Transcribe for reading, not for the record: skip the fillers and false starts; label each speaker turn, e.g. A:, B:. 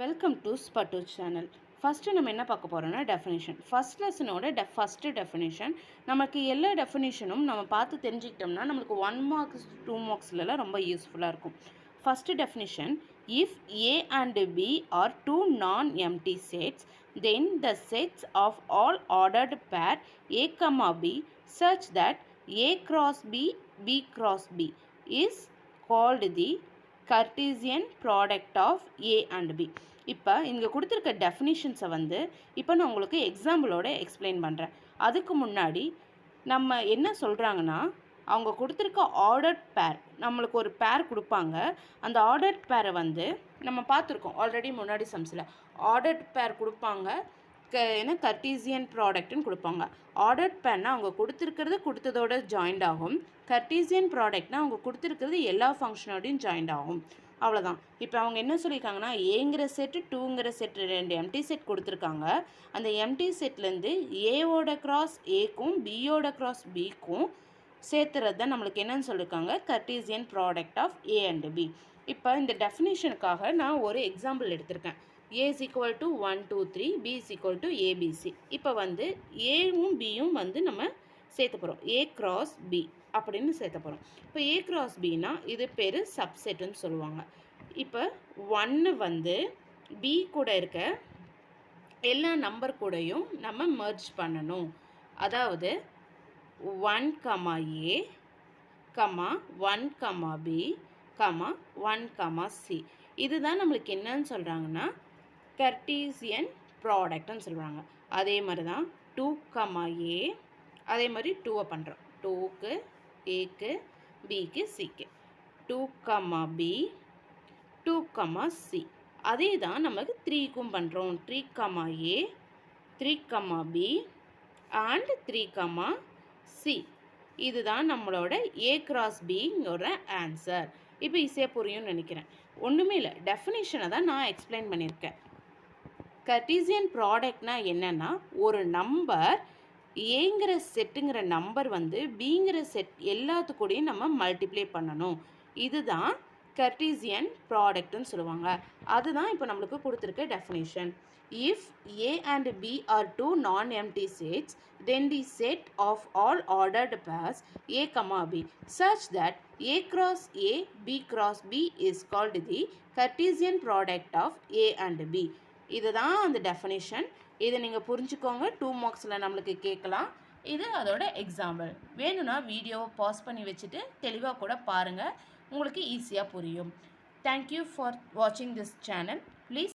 A: Welcome to ஸ்பட்டு channel. First நம்ம என்ன பார்க்க போகிறோம்னா டெஃபினேஷன். ஃபஸ்ட் லெசனோட ஃபஸ்ட்டு டெஃபினேஷன். நமக்கு எல்லா டெஃபினேஷனும் நம்ம பார்த்து தெரிஞ்சுக்கிட்டோம்னா நம்மளுக்கு 1 மார்க்ஸ் 2 மார்க்ஸ்லலாம் ரொம்ப யூஸ்ஃபுல்லாக இருக்கும். First definition, if A and B are two non empty sets then the sets of all ordered pair a comma b such that a cross b b cross b is called the Cartesian product of A and B. இப்போ இங்கே கொடுத்துருக்க டெஃபினிஷன்ஸை இப்போ நான் உங்களுக்கு எக்ஸாம்பிளோட explain பண்ணுறேன். அதுக்கு முன்னாடி நம்ம என்ன சொல்கிறாங்கன்னா, அவங்க கொடுத்துருக்க ஆர்டர்ட் பேர், நம்மளுக்கு ஒரு பேர் கொடுப்பாங்க. அந்த ஆர்டர்ட் பேரை நம்ம பார்த்துருக்கோம் ஆல்ரெடி முன்னாடி சம்ஸில். ஆர்டர்ட் பேர் கொடுப்பாங்க, ஏன்னா கர்டீசியன் ப்ராடக்ட்னு கொடுப்பாங்க. ஆர்டர்ட் பேர்னால் அவங்க கொடுத்ததோட ஜாயிண்ட் ஆகும். கர்டீசியன் ப்ராடக்ட்னால் அவங்க கொடுத்துருக்கிறது எல்லா ஃபங்க்ஷனோடையும் ஜாயிண்ட் ஆகும். அவ்வளோதான். இப்போ அவங்க என்ன சொல்லியிருக்காங்கன்னா, ஏங்கிற செட்டு 2ங்கிற செட்டு 2 எம்டி செட் கொடுத்துருக்காங்க. அந்த எம்டி செட்லேருந்து ஏவோட கிராஸ் ஏக்கும் பியோட கிராஸ் பிக்கும் சேர்த்துறது தான் நம்மளுக்கு என்னன்னு சொல்லியிருக்காங்க, Cartesian product of A and B. இப்போ இந்த டெஃபினேஷனுக்காக நான் ஒரு எக்ஸாம்பிள் எடுத்திருக்கேன். A is equal to 1 2 3, B is equal to ABC. இப்போ ஏவும் பியும் நம்ம சேர்த்து போகிறோம். A cross B அப்படின்னு சேர்த்து போகிறோம். இப்போ A cross Bனா இது பேர் சப்செட்டுன்னு சொல்லுவாங்க. இப்போ 1 B கூட இருக்க எல்லா நம்பர் கூடயும் நம்ம மர்ஜ் பண்ணணும். அதாவது 1, A, 1, B, 1, C. இதுதான் நம்மளுக்கு என்னன்னு சொல்கிறாங்கன்னா கர்டீசியன் ப்ராடக்ட்னு சொல்கிறாங்க. அதே மாதிரி தான் 2, A, அதே மாதிரி 2 பண்ணுறோம். 2க்கு ஏக்கு பிக்கு சிக்கு 2, B, 2, C. அதே தான் நமக்கு 3க்கும் பண்ணுறோம். 3, A, 3, B அண்ட் 3, C. இதுதான் நம்மளோட A cross Bங்கோட ஆன்சர். இப்போ ஈஸியாக புரியும்னு நினைக்கிறேன். ஒன்றுமே இல்லை, டெஃபினேஷனை தான் நான் எக்ஸ்பிளைன் பண்ணியிருக்கேன். கர்டீசியன் ப்ராடக்ட்னா என்னென்னா, ஒரு நம்பர் ஏங்கிற செட்டுங்கிற நம்பர் பிங்கிற செட் எல்லாத்துக்கூடையும் நம்ம மல்டிப்ளை பண்ணணும். இதுதான் கர்டீசியன் ப்ராடக்ட்னு சொல்லுவாங்க. அதுதான் இப்போ நம்மளுக்கு கொடுத்துருக்க definition. If A and B are two non-empty sets, then the set of all ordered pairs A, B such that A cross A, B cross B is called the Cartesian product of A and B. இதுதான் அந்த definition. இதை நீங்கள் புரிஞ்சுக்கோங்க. 2 மார்க்ஸில் நம்மளுக்கு கேட்கலாம். இது அதோட example. வேணும்னா வீடியோவை பாஸ் பண்ணி வச்சுட்டு தெளிவாக கூட பாருங்கள், உங்களுக்கு ஈஸியாக புரியும். தேங்க்யூ ஃபார் வாட்சிங் திஸ் சேனல். ப்ளீஸ்